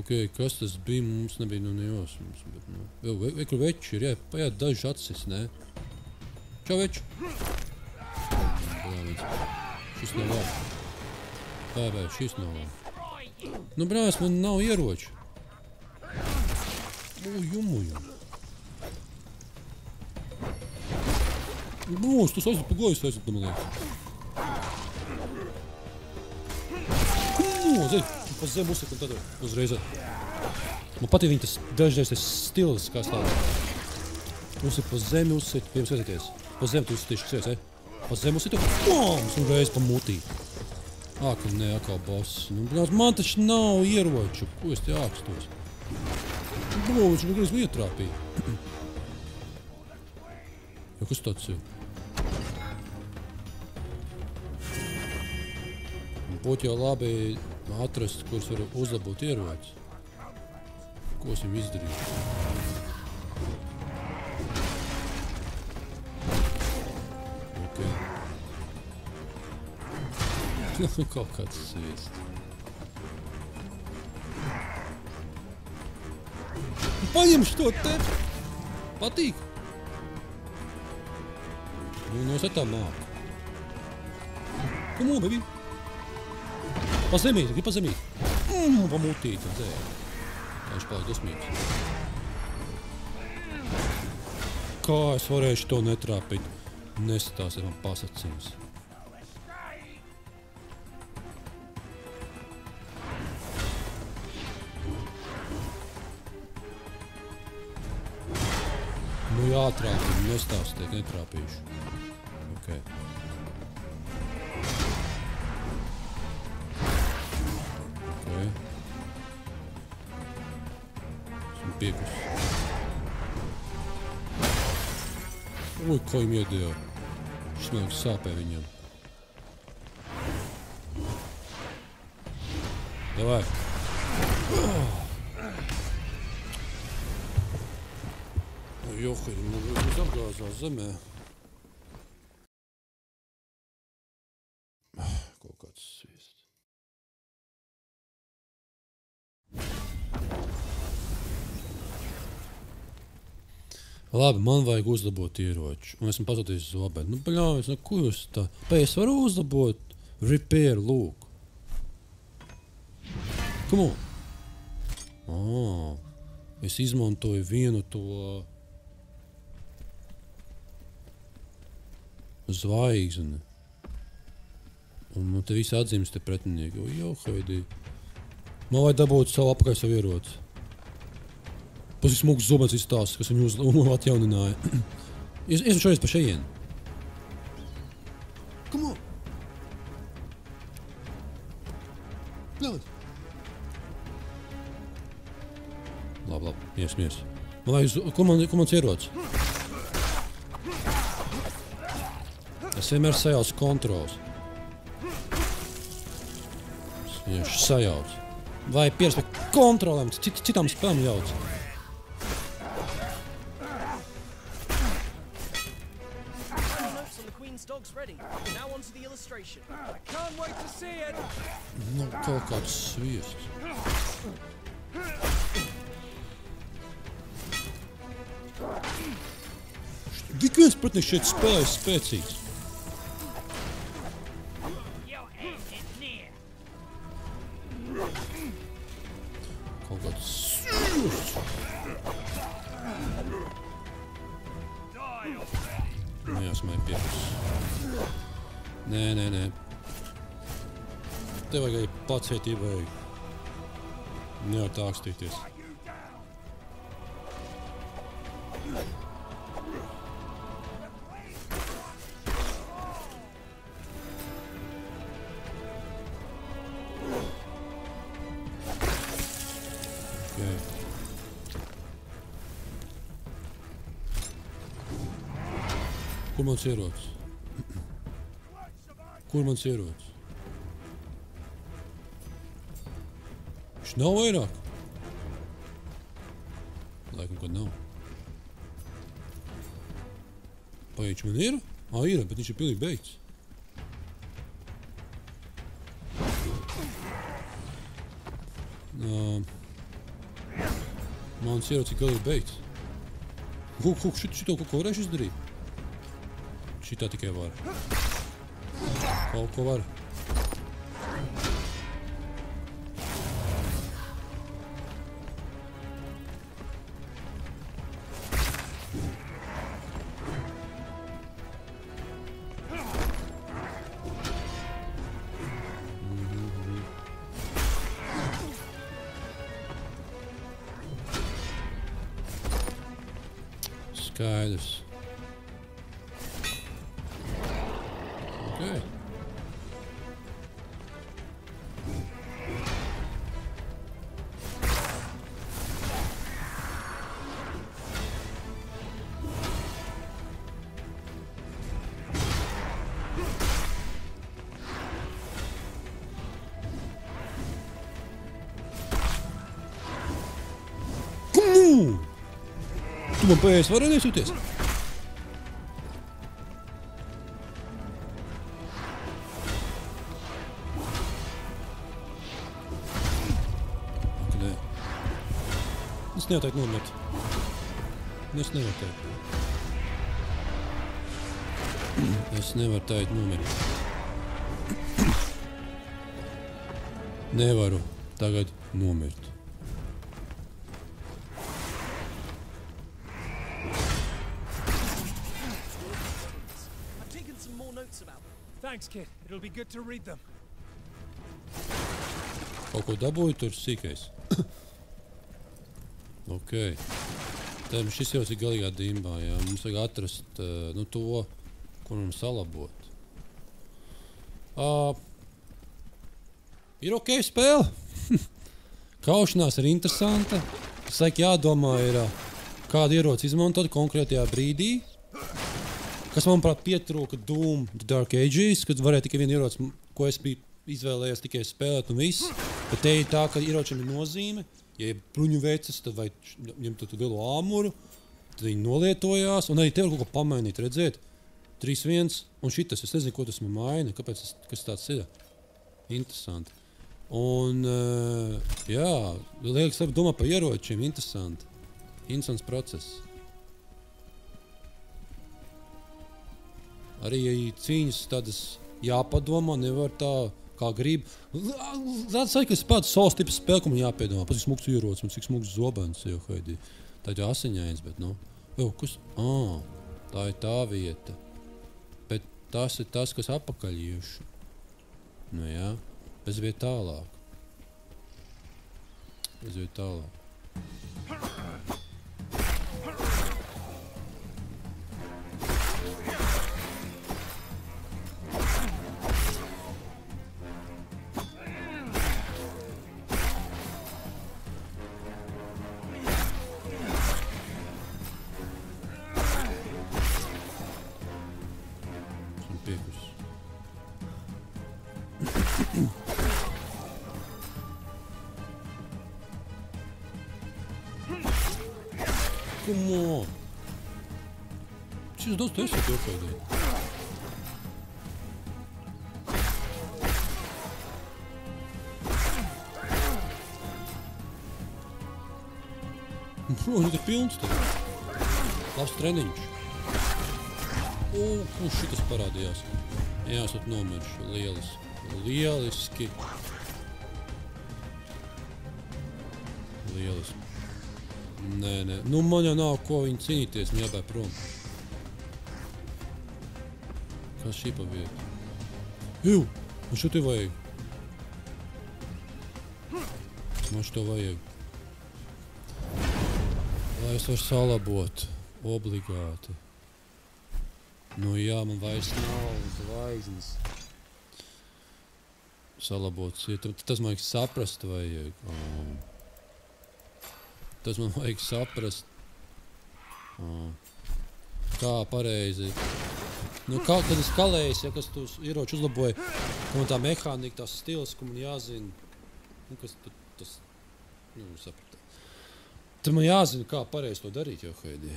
Ok, kas tas bija? Mums nebija no nejausmas. Vai kur veči ir? Jā, paiet daži acis, ne? Čau, veči! Šis nav labi. Vai, šis nav labi. Nu, brālis, man nav ieroči. Jumu. Mūs, tu aizliet pa gojas aizliet, man liekas. Pa zem uzsit un tad uzreiz. Man patīk viņi tas dažreiz tas stils, kā stāv. Mums ir pa zemi uzsit, pirms skatīties. Pa zemi tu uzsitīši, kas ies, Pa zemi uzsit un reiz pa mutī. Ka nē, atkal boss. Nu, man taču nav ieroču. Ko es te ākstos? Viņš man gribas ietrāpīja. Jo, kas tāds ir? Būtu jau labi atrast, kurus var uzlabot ieroci. Ko es viņam izdarīju? Ok. Kaut kāds sviests. Paņemšu to te! Patīk! Nu, es tā māku. Come on, baby! Pa zemīt, grib pa zemīt. Pa mutīt, un dzēr. Viņš paliek dusmīgs. Kā es varēšu to netrāpīt? Nesatās, ja man pasacīs. Nu jātrāpīt, nestāstiek, netrāpīšu. Ok. Esmu piekus. Oi, ko viņam iedēja. Šis man sāpē viņam. Davai. Johi, mums apgāzās zemē. Kaut kāds sviests. Labi, man vajag uzlabot ieroču. Un esmu pasūtījis uz Obedu. Nu, bļāvis, nu, ko jūs tā? Vai es varu uzlabot? Repair, lūk. Come on. Es izmantoju vienu to zvaigzni. Un te visi atzīmes te pretinieki. Jo, Haidī. Man vajag dabūt savu apakaļ savu ieroci. Tas ir smuks zobens izstāsts, kas viņu atjaunināja. Iesim šoreiz pa šejienu. Come on! Labi, labi. Mies. Man vajag, ko mans ierocis? Es vienmēr sajaucu kontrols. Es vienkārši sajaucu. Vai pierast pie kontrolēm, citām spēlēm jauc. Notes on the Queen's dog's ready. Now on to the illustration. I can't wait to see it! Nu, kaut kāds sviests. Tik viens pretinieks šeit spēlējas spēcīgs. Kaut kāds sviests. Jāsmēja pieras. Nē. Tev vajag arī pacietībai neatākstīties. Okay. Kur mans ierocis? Kur mans ierocis? Viņš nav vairāk? Laikam, kad nav. Vai viņš man ir? Ir, bet viņš ir pilnīgi beigts. Mans ierocis ir galīgi beigts. Šito kaut ko varēšu izdarīt? Šitā tikai var. Kaut ko var. Skaidrs. Okay. Tu man pēc vari nesūties? Nē. Es nevaru teikt nomirt. Es nevaru teikt. Es nevaru teikt nomirt. Nevaru tagad nomirt. Thanks, kid. It'll be good to read them. Kaut ko dabūju tur sīkais. Ok. Tad šis jau ir galīgā dimbā, jā. Mums vajag atrast to, ko mums salabot. Ir ok spēle. Kaušanās ir interesanta. Saik jādomā ir, kādu ieroci izmantot konkrētajā brīdī. Kas, manuprāt, pietrūka Doom The Dark Ages, kad varēja tikai vienu ieroci, ko es biju izvēlējies tikai spēlēt un viss. Bet te ir tā, ka ieročiem ir nozīme. Ja ir bruņu vecis, tad vai ņemt tu lielu āmuru, tad viņi nolietojās. Un arī te var kaut ko pamainīt, redzēt. 3-1 un šitas. Es nezinu, ko tas man maina, kāpēc kas tāds ir. Interesanti. Un, jā, liekas, domā par ieročiem. Interesanti. Interesants process. Arī cīņas tādas jāpadomā, nevar tā, kā grib. Tāds saik, ka es pats savs tipas spēle, ka man jāpiedomā. Pats cik smugs ierocis, cik smugs zobens jau haidī. Tā ir asiņains, bet, kas? Tā ir tā vieta. Bet tas ir tas, kas apakaļ iešu. Jā, bez viet tālāk. Bez viet tālāk. come on! Šis dosta esat iepēdēji. Viņš ir pilns tad. Labs treniņš. Kurš šitas parādījās? Jā, esat nomirši. Lieliski. Lieliski. Nē. Nu, man jau nav ko viņi cīnīties, man jābēr prom. Kas šī pa vietu? Man šo te vajag. Man šo vajag. Lai es varu salabot. Obligāti. Nu jā, man vairs nav zvaigznes. Salabot citu. Tas man vajag saprast vajag. Tas man vajag saprast. Kā pareizi. Nu, kā, kad es kalējos, ja kas tos ieroči uzlaboja, ka man tā mehānika, tās stils, ka man jāzina, nu, kas tas, sapratā. Tad man jāzina, kā pareizi to darīt, jo, Heidi,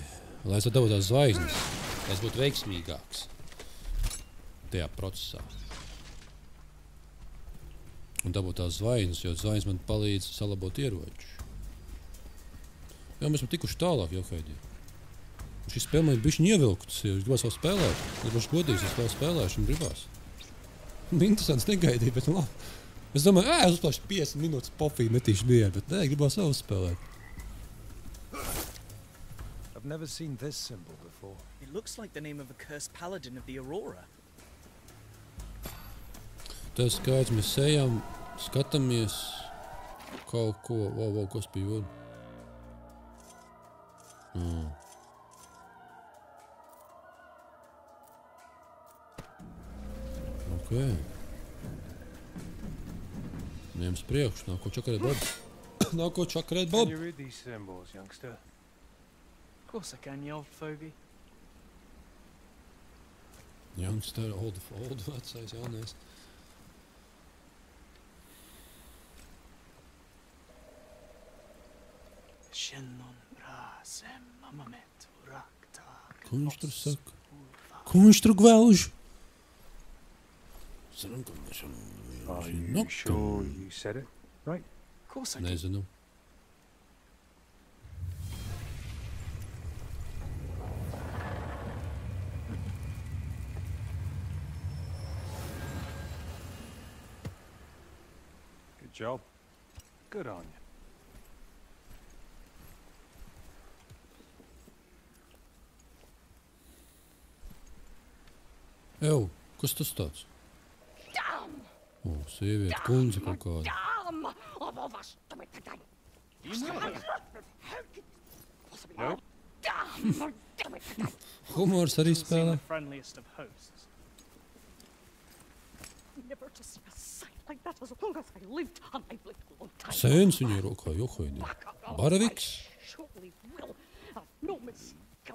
lai es dabūtu tās zvaigznes, lai es būtu veiksmīgāks tajā procesā. Un dabūt tās zvaigznes, jo zvaigznes man palīdz salabot ieročus. Jā, mēs esam tikuši tālāk, jo, Heidi. Šī spēle man ir bišķiņ ievilktas, jo es gribās vēl spēlēt. Es būšu godīgs, es vēl spēlēšu un gribās. Interesants negaidīja, bet labi. Es domāju, es uzplāšu 50 minūtes pofiju metīšu mieru, bet nē, gribās vēl spēlēt. I've never seen this symbol before. It looks like the name of a cursed paladin of the Aurora. Tas skaidrs, mēs ejam, skatāmies kaut ko. Wow, kas bija vod? Okay. Ejam uz priekšu, nav ko čakarēt, Bob. Nav ko čakarēt, Bob. Can you read these symbols, youngster? Of course I can, you old fogey. Youngster, old vecais, jaunais. Shennon brasem mamamet urakta. Ko viņš tur saka? Ko viņš tur gvelž? Are you sure you said it right? Of course I can. Nezinu. Good job. Good on you. Kas tas tāds? Sieviete, kundze kaut kāda. Humors arī spēlē. The friendliest of hosts. Never to see a sight like that as long as I lived, and I've lived a long time. Sēns viņai rokā, Johaini. Baraviks?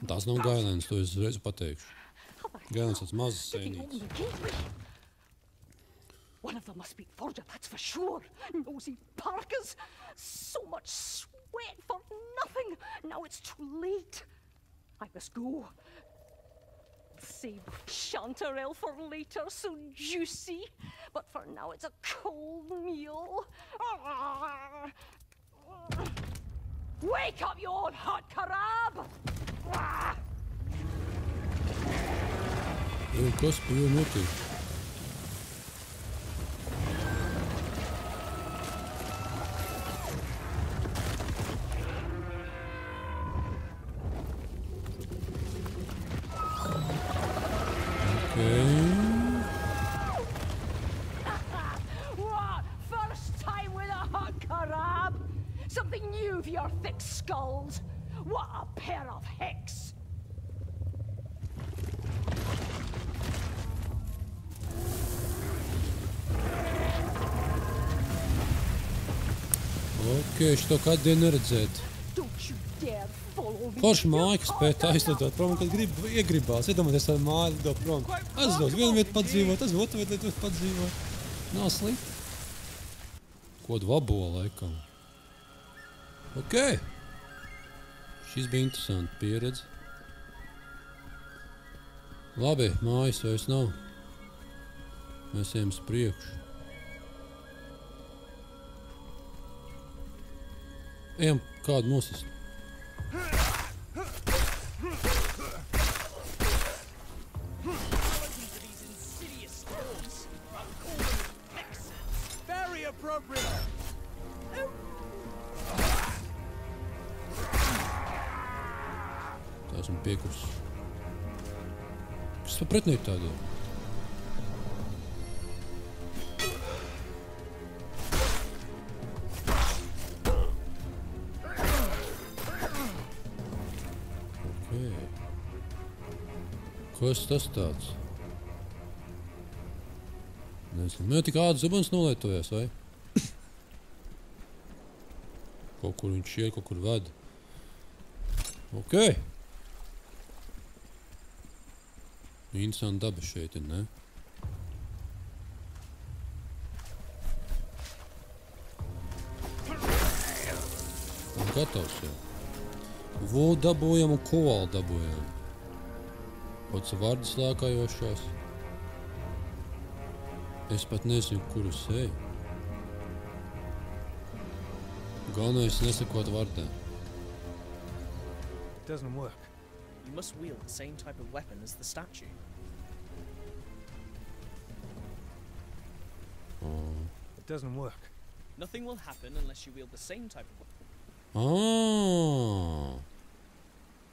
Tās nav gailēns, to es reiz pateikšu. Gailēns tāds mazs sēnīts. One of them must be forger, that's for sure. Nosy parkas. So much sweat for nothing. Now it's too late. I must go. Save chanterelle for later, so juicy. But for now it's a cold meal. Wake up, you old hot carab! Kas bija notiek? What? First time with a hot carab? Something new for your thick skulls. What a pair of hicks! Šo kādu neredzēt. Don't you dare follow me. Forši māja, kas spēja aizlidot prom, kad iegribās. Iedomāties tādu māju lidot prom. Aizdos vienu vietu padzīvot, otru vietu padzīvot. Nav slikti. Kodu vabola laikam. Ok. Šis bija interesanti pieredze. Labi, mājas vairs nav. Mēs ejam uz priekšu. Ejam kādu nosist. Very appropriate. Tā esmu piekurs. Kas par pretinieku tādu? Kas tas tāds? Nezinu. Man tik ādas zubens nolietojās, vai? Kaut kur viņš iet, kaut kur vada. Ok. Interesanti daba šeit ir, ne? Un gatavs jau. Volu dabūjam un kovalu dabūjam. Pats vardas lēkājošās. Es pat nezinu, kur es eju. Galvenais nesakot vardē. It doesn't work. You must wield the same type of weapon as the statue. It doesn't work. Nothing will happen unless you wield the same type of weapon.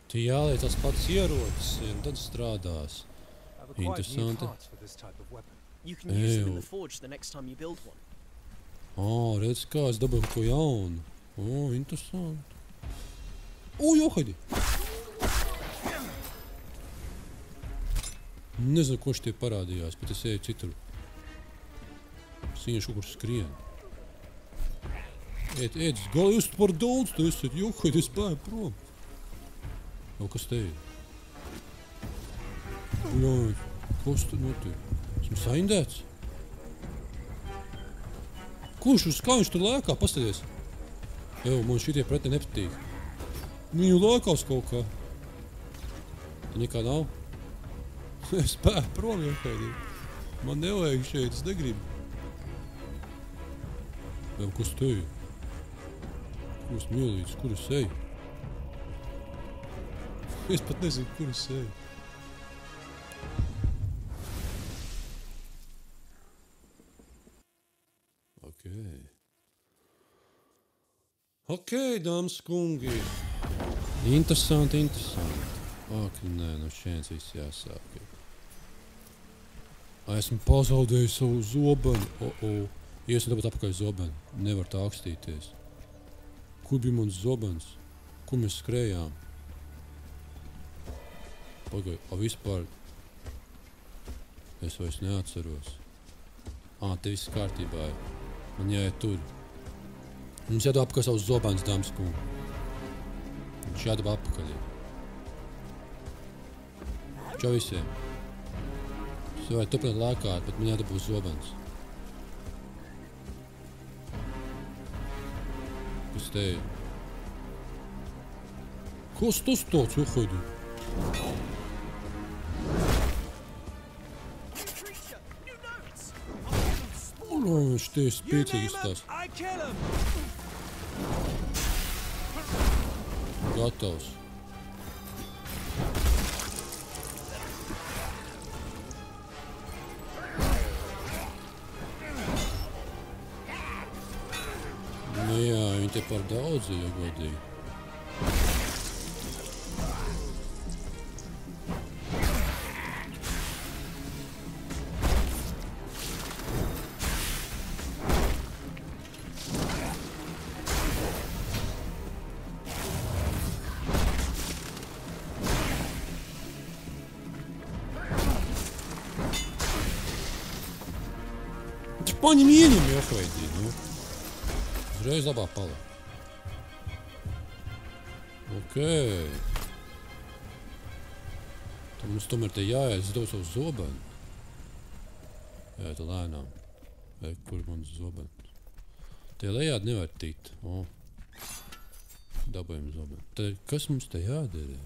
Tie jāliek tas pats ierocis, un tad strādās. I've acquired new Interesanti. parts for this type of weapon. You can use them in Ew. the forge the next time you build one. Redz kā, es dabūju ko jaunu. Interesanti. Johaidi! Nezinu, ko šitie parādījās, bet es eju citur. Es vienkārši kaut kur skrienu. Ēd, gali jūs par daudz, tu esat, johaidi, es bēju prom. Kas te ir? Bļāj, kas te notiek? Esmu saindēts? Kā viņš tur lēkā? Paskaties. Man šitie pretī nepatīk. Viņu lēkās kaut kā. Te nekā nav? Es bēju prom, johaidi. Man nevajag šeit, es negribu. Kas te ir? Kas mielīts, kur es eju? Es pat nezinu, kur es eju. Ok, dāmas kungi. Interesanti. Nē, no šeit viss jāsāk. Esmu pazaudējis savu zobenu. Iesmu dabūt apakaļ zobenu. Nevar tā akstīties. Kur bija mans zobens? Kur mēs skrējām? Pagaid, vispār es vairs neatceros. Te viss kārtībā ir. Man jāiet tur. Mums jādod apakaļ savus zobens, dāmas kungi. Viņš jādod apakaļ. Čau visiem. Es vajag turpināt lēkāt, bet man jādod zobens. Kas te ir? Kas tas tāds, johaidi? Viņš te ir spēcīgs tās. Gatavs. Jā, viņi te par daudz ir, ja godīgi. Paņem ieņem, johaidi, nu. Uzreiz labā pala. Ok. Tad mums tomēr te jāiet, es devu savu zobenu. Jāiet lēnām. Kur mans zobens? Tie lejādi nevar tikt. dabējam zobenu. Tad kas mums te jādara?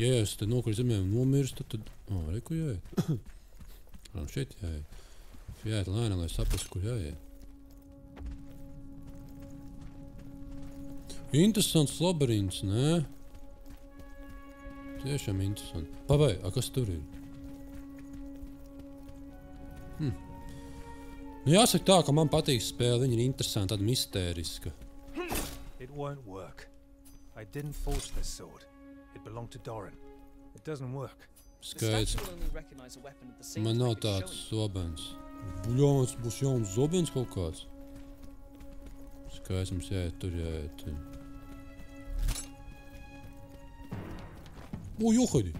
Ja es te nokur zemēm nomirstu, tad... reku jāiet. Šeit jāiet. Jāiet lēnām, lai saprastu, kur jāiet. Interesants labirints, nē? Tiešām interesanti. Pabai, kas tur ir? Nu jāsaka tā, ka man patīk spēle, viņa ir interesanta, tāda mistēriska. It won't work. I didn't force this sword. It belonged to Doran. It doesn't work. Skaidrs. The statue will only recognize a weapon of the same Man nav type it's tāds showing. zobens. Buļāns būs jauns zobens kaut kāds. Skaidrs, mums jāiet tur, jāiet. Johaidi!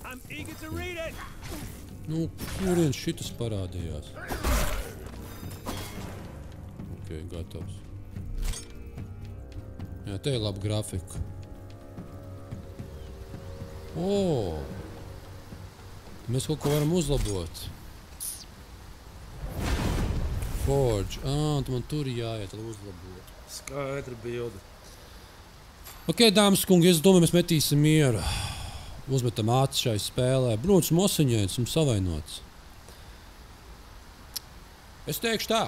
I'm eager to read it. Nu, kurien šitas parādījās? Ok, gatavs. Jā, te ir laba grafika. Mēs kaut ko varam uzlabot. Forge. Tu man tur jāiet, lai uzlabot. Skaidra bilde. Ok, dāmas kungi, es domāju, mēs metīsim mieru. Uzmetam acis šai spēlē. Brūns mosiņēts un savainots. Es teikšu tā.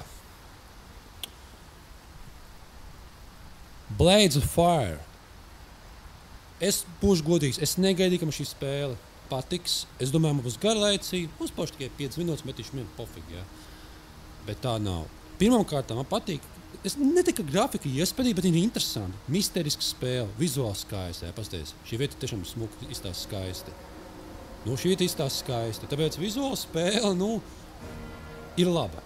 Blades of Fire. Es būšu godīgs. Es negaidīju, ka man šī spēle patiks. Es domāju, man būs garlaicīgi. Mums paši tikai 5 minūtes metīšu vienu pofīgi, jā. Bet tā nav. Pirmkārt, man patīk. Es netiku grafika iespēdīgi, bet viņa ir interesanti. Misteriska spēle, vizuāli skaisti. Pasties, šī vieta tiešām smuka izstāsta skaisti. Šī vieta izstāsta skaisti. Tāpēc vizuāli spēle, ir laba.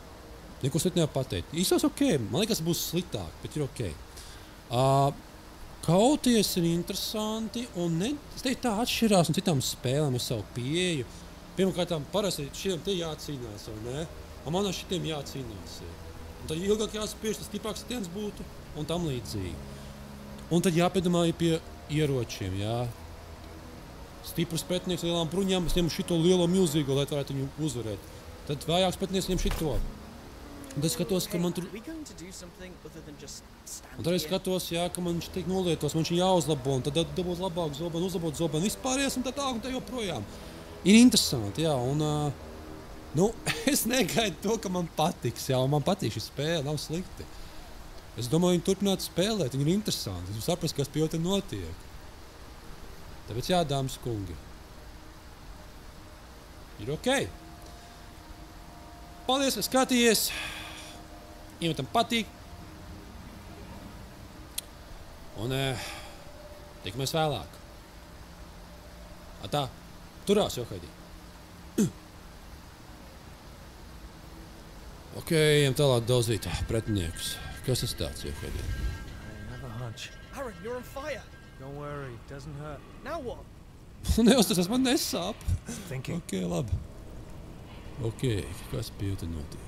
Neko slikti nevar pateikt. Īstos ok, man liekas, būs sliktāk, bet ir ok. Kauties ir interesanti un es teiktu tā atšķirās no citām spēlēm ar savu pieeju. Pirmkārt, parasti šiem te jācīnās, vai ne? Un man ar šitiem jācīnās. Un tad ilgāk jāspiež, tas stiprāks sitiens būtu un tam līdzīgi. Un tad jāpiedomā pie ieročiem, jā. Stiprs pretinieks lielām bruņām, es ņemu šito lielo milzīgo, lai varētu viņu uzvarēt. Tad vājāks pretinieks ņem šito. Un tad es skatos, ka man tur... Un tad es skatos, jā, ka man viņš tiek nolietos, man viņš jāuzlabo, un tad dabūt labāk zobenu, uzlabot zobenu, vispāries un tā tā, un tā joprojām. Ir interesanti, jā, un... es negaidu to, ka man patiks, jā, un man patīk šī spēle, nav slikti. Es domāju, viņi turpināt spēlēt, viņi ir interesanti, es saprast, kas pie te notiek. Tāpēc jā, dāmas kungi. Ir ok. Paldies, ka skatījies. Iemetam patīk. Un tikamies vēlāk. Tā, turās, Johaidī. Ok, ejam tālāk daudzīt pretiniekus. Kas tas tāds, Johaidī? I have a hunch. Aaron, you're on fire. Don't worry, it doesn't hurt. Now what? Neuztas, man nesāp. Thinking. Ok, labi. Ok, kas pie te notiek?